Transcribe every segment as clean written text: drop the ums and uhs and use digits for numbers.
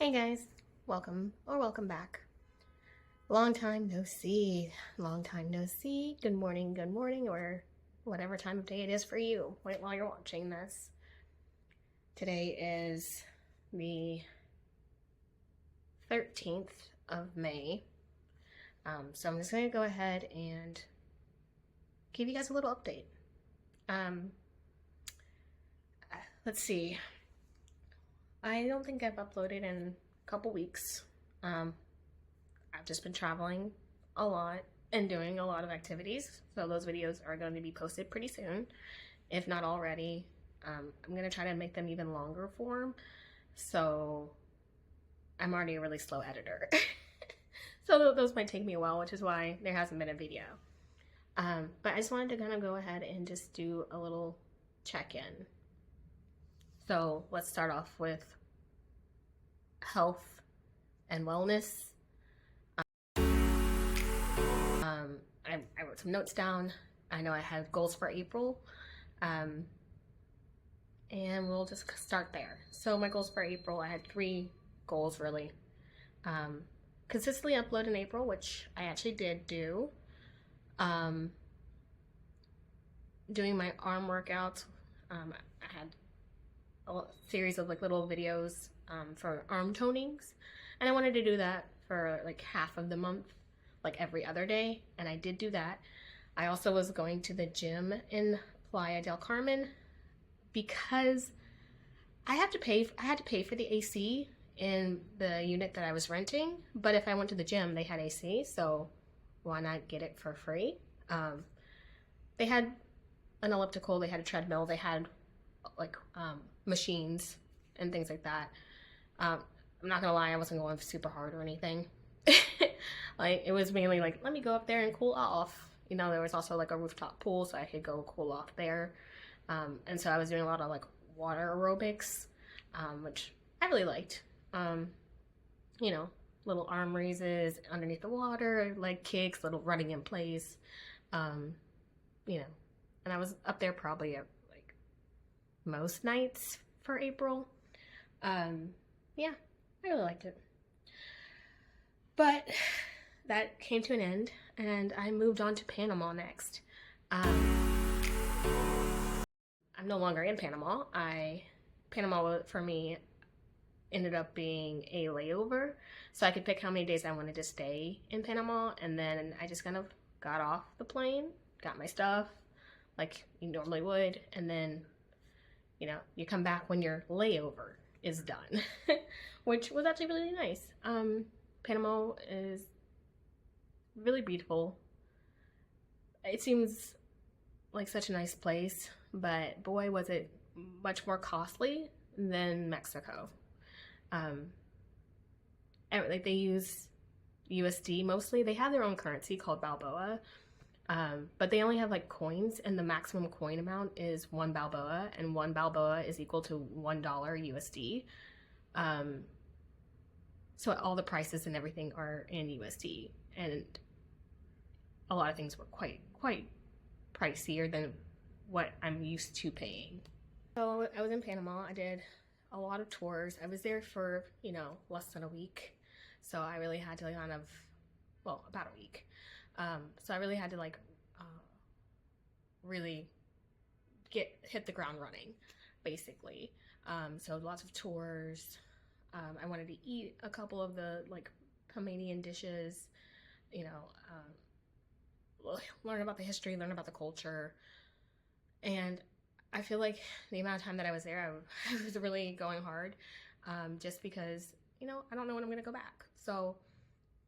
Hey guys, welcome or welcome back. Long time no see. Long time no see. Good morning, or whatever time of day it is for you while you're watching this. Today is the 13th of May. So I'm just going to go ahead and give you guys a little update. Let's see. I don't think I've uploaded in a couple weeks. I've just been traveling a lot and doing a lot of activities, so those videos are going to be posted pretty soon, if not already. I'm going to try to make them even longer form, so I'm already a really slow editor. So those might take me a while, which is why there hasn't been a video. But I just wanted to kind of go ahead and just do a little check-in. So let's start off with health and wellness. I wrote some notes down. I know I had goals for April, and we'll just start there. So my goals for April, I had 3 goals really. Consistently upload in April, which I actually did do. Doing my arm workouts, I had a series of like little videos for arm tonings, and I wanted to do that for like half of the month, like every other day, and I did do that. I also was going to the gym in Playa del Carmen because I had to pay for the AC in the unit that I was renting, but if I went to the gym, they had AC, so why not get it for free? They had an elliptical, they had a treadmill, they had like machines and things like that. I'm not gonna lie, I wasn't going super hard or anything. Like, it was mainly like, let me go up there and cool off. You know, there was also like a rooftop pool, so I could go cool off there. And so I was doing a lot of like water aerobics, which I really liked. You know, little arm raises underneath the water, leg kicks, little running in place. You know, and I was up there probably at like most nights for April. Yeah, I really liked it. But that came to an end, and I moved on to Panama next. I'm no longer in Panama. Panama for me ended up being a layover, so I could pick how many days I wanted to stay in Panama, and then I just kind of got off the plane, got my stuff, like you normally would, and then, you know, you come back when your layover is done, which was actually really nice. Panama is really beautiful. It seems like such a nice place, but boy, was it much more costly than Mexico. Like, they use USD mostly. They have their own currency called Balboa, but they only have like coins, and the maximum coin amount is 1 Balboa, and 1 Balboa is equal to $1 USD. So all the prices and everything are in USD, and a lot of things were quite pricier than what I'm used to paying. So I was in Panama. I did a lot of tours. I was there for, you know, less than a week, so I really had to kind of, well, about a week. So I really had to like really hit the ground running, basically. So lots of tours. I wanted to eat a couple of the like Panamanian dishes, you know, learn about the history, learn about the culture. And I feel like the amount of time that I was there, I was really going hard, just because, you know, I don't know when I'm going to go back. So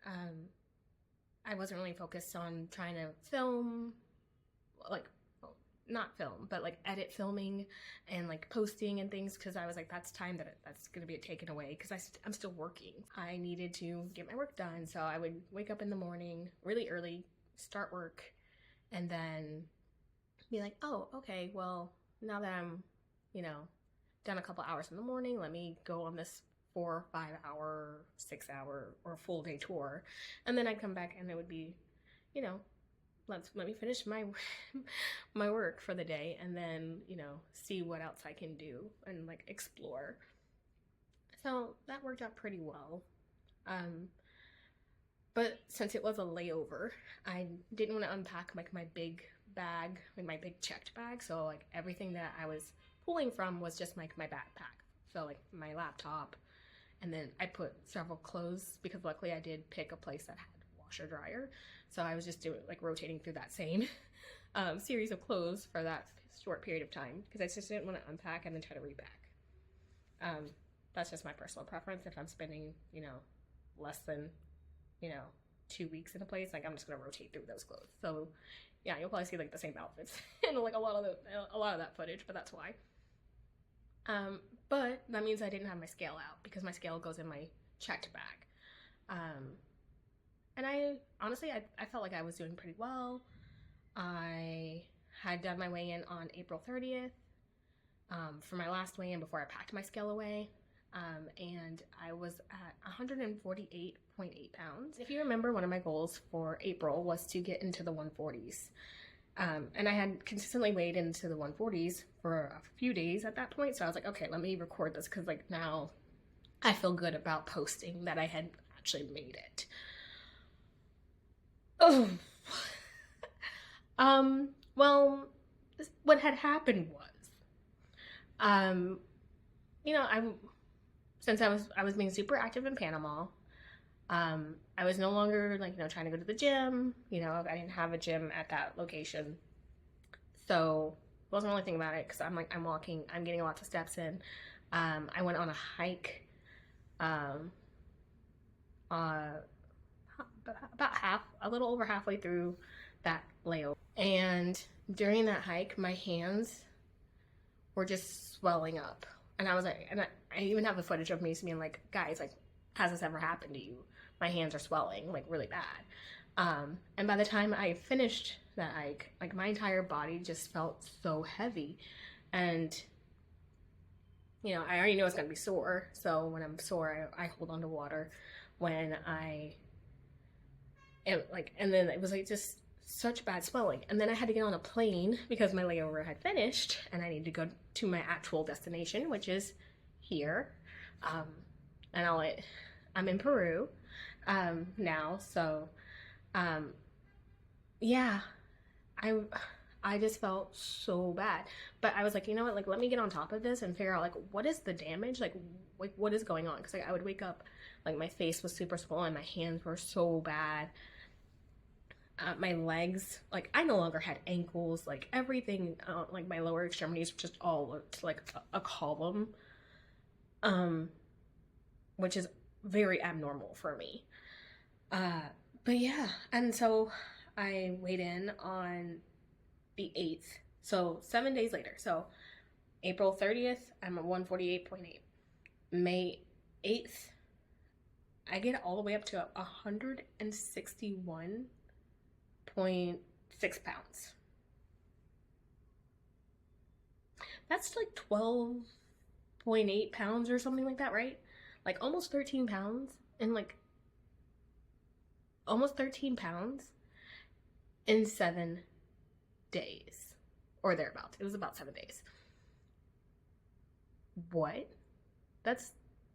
I wasn't really focused on trying to film, like, not film, but like edit filming and like posting and things, because I was like, that's time that's going to be taken away, because I'm still working. I needed to get my work done, so I would wake up in the morning really early, start work, and then be like, oh, okay, well, now that I'm, you know, done a couple hours in the morning, let me go on this 4, 5 hour, 6 hour, or full day tour. And then I'd come back and it would be, you know, let me finish my my work for the day, and then, you know, see what else I can do and like explore. So that worked out pretty well. Um, but since it was a layover, I didn't want to unpack like my big bag, like my big checked bag. So like everything that I was pulling from was just like my backpack. So like my laptop, and then I put several clothes because luckily I did pick a place that had washer dryer. So I was just doing like rotating through that same series of clothes for that short period of time because I just didn't want to unpack and then try to repack. That's just my personal preference. If I'm spending, less than, 2 weeks in a place, like I'm just gonna rotate through those clothes. So yeah, you'll probably see like the same outfits in like a lot of that footage, but that's why. But that means I didn't have my scale out because my scale goes in my checked bag. And I honestly, I felt like I was doing pretty well. I had done my weigh-in on April 30th for my last weigh-in before I packed my scale away. And I was at 148.8 pounds. If you remember, one of my goals for April was to get into the 140s. And I had consistently weighed into the 140s for a few days at that point. So I was like, okay, let me record this because like now I feel good about posting that I had actually made it. Oh. Well, what had happened was, since I was being super active in Panama, I was no longer like, trying to go to the gym. I didn't have a gym at that location. So I wasn't really thinking about it because I'm walking, I'm getting lots of steps in. I went on a hike, a little over halfway through that layover. And during that hike, my hands were just swelling up. And I was like, and I even have the footage of me being like, guys, like, has this ever happened to you? My hands are swelling, like, really bad. And by the time I finished that hike, like, my entire body just felt so heavy. And, I already know it's going to be sore. So when I'm sore, I hold on to water. And then it was like just such bad swelling. And then I had to get on a plane because my layover had finished and I needed to go to my actual destination, which is here. And I'm in Peru now. So yeah, I just felt so bad. But I was like, you know what, like, let me get on top of this and figure out like what is the damage, like what is going on? Because like I would wake up, like my face was super swollen, my hands were so bad. My legs, like I no longer had ankles, like everything, like my lower extremities just all looked like a column, which is very abnormal for me. But yeah, and so I weighed in on the 8th, so 7 days later. So April 30th, I'm at 148.8. May 8th, I get all the way up to 161.6 pounds. That's like 12.8 pounds or something like that, right? Like almost 13 pounds and like almost 13 pounds in 7 days or thereabouts. It was about 7 days. What? That's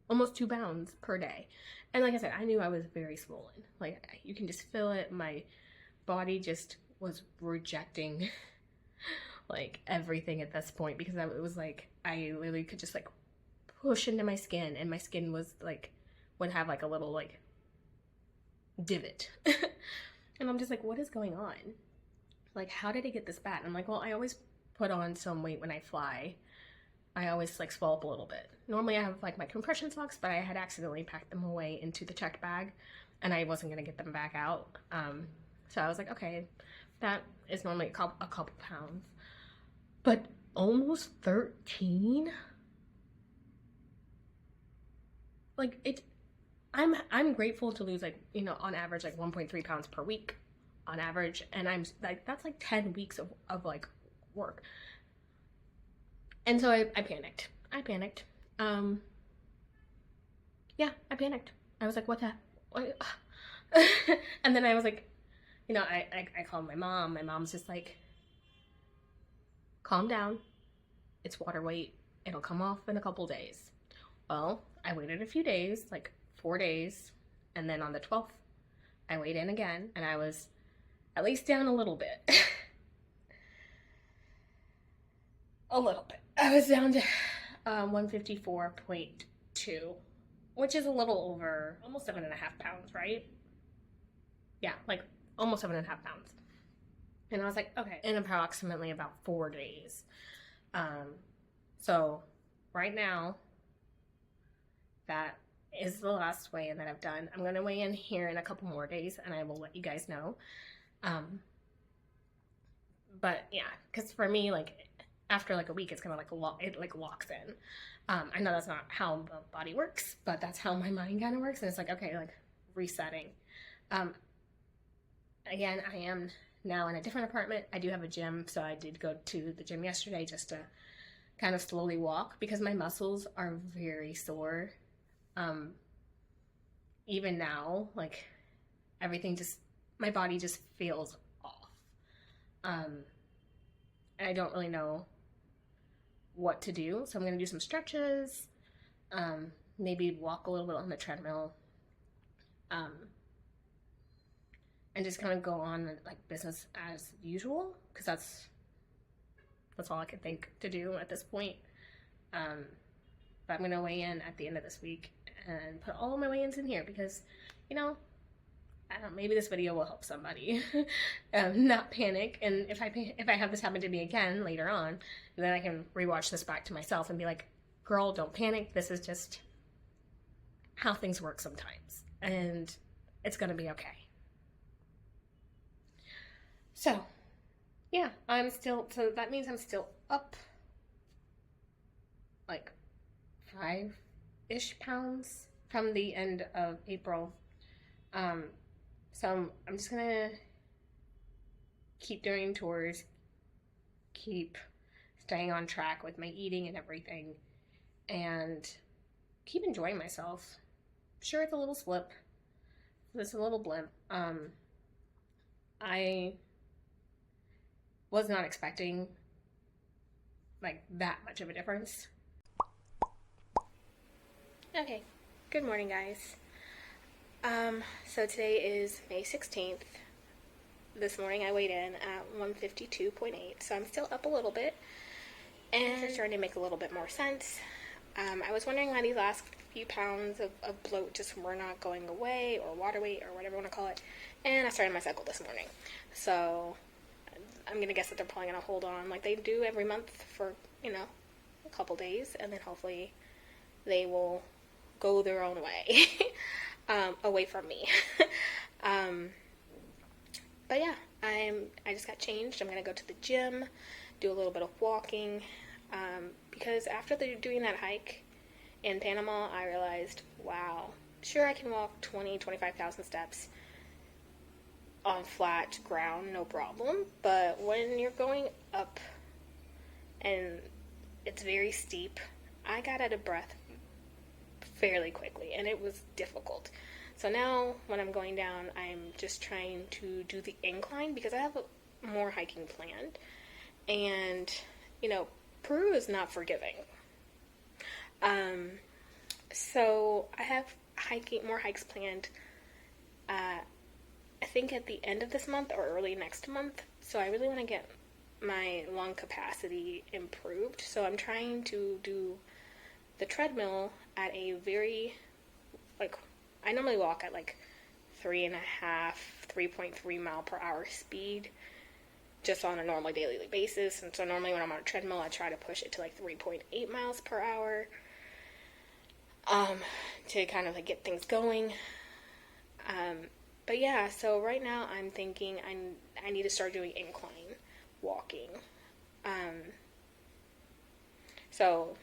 almost 2 pounds per day. And like I said, I knew I was very swollen. Like you can just feel it. My body just was rejecting like everything at this point because it was like I literally could just like push into my skin and my skin was like would have like a little like divot. And I'm just like, what is going on? Like, how did it get this bad? And I'm like, well, I always put on some weight when I fly. I always like swell up a little bit. Normally I have like my compression socks, but I had accidentally packed them away into the checked bag and I wasn't gonna get them back out. So I was like, okay, that is normally a couple pounds, but almost 13? Like it, I'm grateful to lose like, on average like 1.3 pounds per week on average. And I'm like, that's like 10 weeks of like work. And so I panicked. Yeah, I panicked. I was like, what the, what? And then I was like, I called my mom. My mom's just like, calm down. It's water weight. It'll come off in a couple days. Well, I waited a few days, like 4 days, and then on the 12th, I weighed in again, and I was at least down a little bit. A little bit. I was down to 154.2, which is a little over almost 7.5 pounds, right? Yeah, like almost 7.5 pounds. And I was like, okay, in approximately about 4 days. So right now, that is the last weigh-in that I've done. I'm gonna weigh in here in a couple more days, and I will let you guys know. But yeah, because for me, like after like a week, it's gonna like it like locks in. I know that's not how the body works, but that's how my mind kind of works, and it's like, okay, like resetting. Again, I am now in a different apartment. I do have a gym, so I did go to the gym yesterday just to kind of slowly walk because my muscles are very sore. Even now, like everything just, my body just feels off. And I don't really know what to do, so I'm gonna do some stretches, maybe walk a little bit on the treadmill, and just kind of go on like business as usual, because that's all I could think to do at this point. But I'm gonna weigh in at the end of this week and put all of my weigh-ins in here because, you know, I don't know, maybe this video will help somebody not panic. And if I have this happen to me again later on, then I can rewatch this back to myself and be like, girl, don't panic. This is just how things work sometimes, and it's gonna be okay. So yeah, so that means I'm still up like 5-ish pounds from the end of April. So I'm just gonna keep doing tours, keep staying on track with my eating and everything, and keep enjoying myself. Sure, it's a little slip. It's a little blimp. I was not expecting like that much of a difference. Okay, good morning, guys. So today is May 16th. This morning I weighed in at 152.8, so I'm still up a little bit, and it's starting to make a little bit more sense. I was wondering why these last few pounds of bloat just were not going away, or water weight, or whatever you want to call it, and I started my cycle this morning. So I'm going to guess that they're probably going to hold on like they do every month for, you know, a couple days, and then hopefully they will go their own way, away from me. But yeah, I just got changed. I'm going to go to the gym, do a little bit of walking, because after doing that hike in Panama, I realized, wow, sure, I can walk 25,000 steps on flat ground, no problem, but when you're going up and it's very steep, I got out of breath fairly quickly, and it was difficult. So now when I'm going down, I'm just trying to do the incline because I have more hiking planned, and you know, Peru is not forgiving. So I have more hikes planned, I think at the end of this month or early next month. So I really want to get my lung capacity improved. So I'm trying to do the treadmill at a very, like, I normally walk at like 3.3 mile per hour speed just on a normal daily basis. And so normally when I'm on a treadmill, I try to push it to like 3.8 miles per hour to kind of like get things going. But yeah, so right now I'm thinking I need to start doing incline walking. So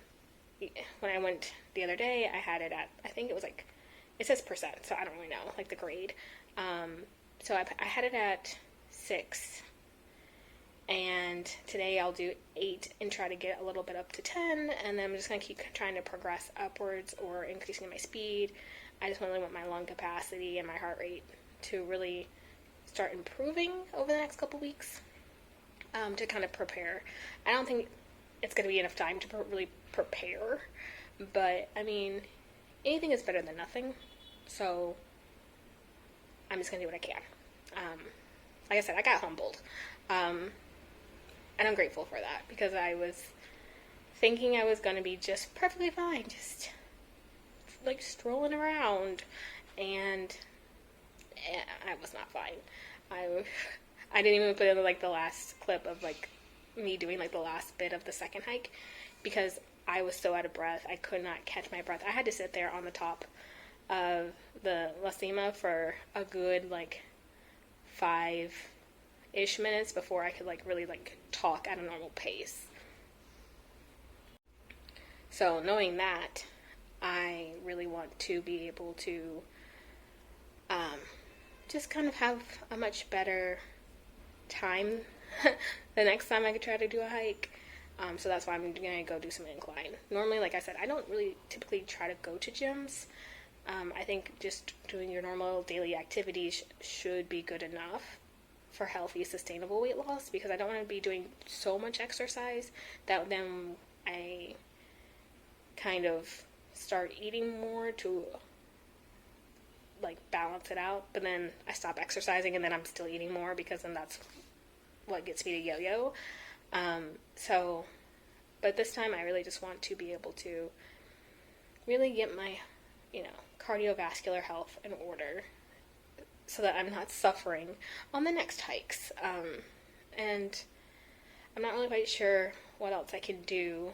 when I went the other day, I had it at, I think it was like, it says percent, so I don't really know, like the grade. So I had it at 6, and today I'll do 8 and try to get a little bit up to 10, and then I'm just going to keep trying to progress upwards or increasing my speed. I just really want my lung capacity and my heart rate to really start improving over the next couple weeks, to kind of prepare. I don't think it's going to be enough time to really prepare, but I mean, anything is better than nothing. So I'm just gonna do what I can. Like I said, I got humbled. And I'm grateful for that, because I was thinking I was gonna be just perfectly fine, just like strolling around, and I was not fine. I didn't even put in like the last clip of like me doing like the last bit of the second hike, because I was so out of breath. I could not catch my breath. I had to sit there on the top of the La Cima for a good like 5-ish minutes before I could like really like talk at a normal pace. So knowing that, I really want to be able to just kind of have a much better time the next time I could try to do a hike. So that's why I'm going to go do some incline. Normally, like I said, I don't really typically try to go to gyms. I think just doing your normal daily activities should be good enough for healthy, sustainable weight loss, because I don't want to be doing so much exercise that then I kind of start eating more to like balance it out, but then I stop exercising and then I'm still eating more, because then that's what gets me to yo-yo. But this time I really just want to be able to really get my, cardiovascular health in order, so that I'm not suffering on the next hikes. And I'm not really quite sure what else I can do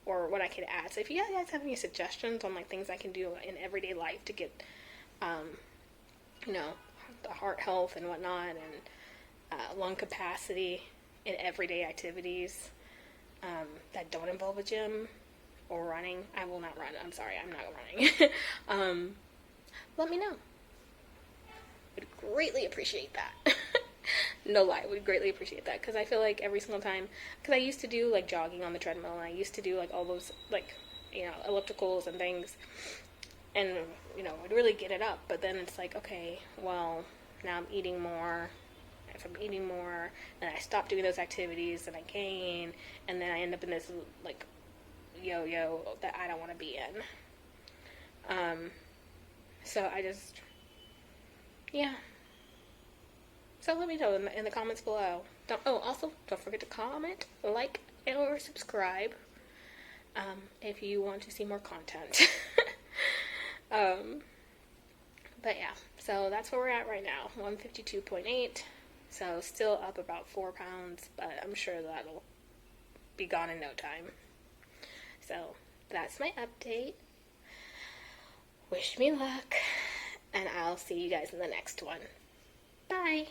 or what I could add. So if you guys have any suggestions on like things I can do in everyday life to get, the heart health and whatnot, and lung capacity in everyday activities that don't involve a gym or running. I will not run. I'm sorry, I'm not running. Let me know. Would greatly appreciate that. No lie, would greatly appreciate that, because I feel like every single time, because I used to do like jogging on the treadmill, and I used to do like all those like ellipticals and things, and I'd really get it up, but then it's like, okay, well, now I'm eating more. If I'm eating more and I stop doing those activities, and I gain, and then I end up in this like yo-yo that I don't want to be in. So I just, yeah. So let me know in the comments below. Also, don't forget to comment, like, or subscribe if you want to see more content. But yeah, so that's where we're at right now, 152.8. So still up about 4 pounds, but I'm sure that'll be gone in no time. So that's my update. Wish me luck, and I'll see you guys in the next one. Bye.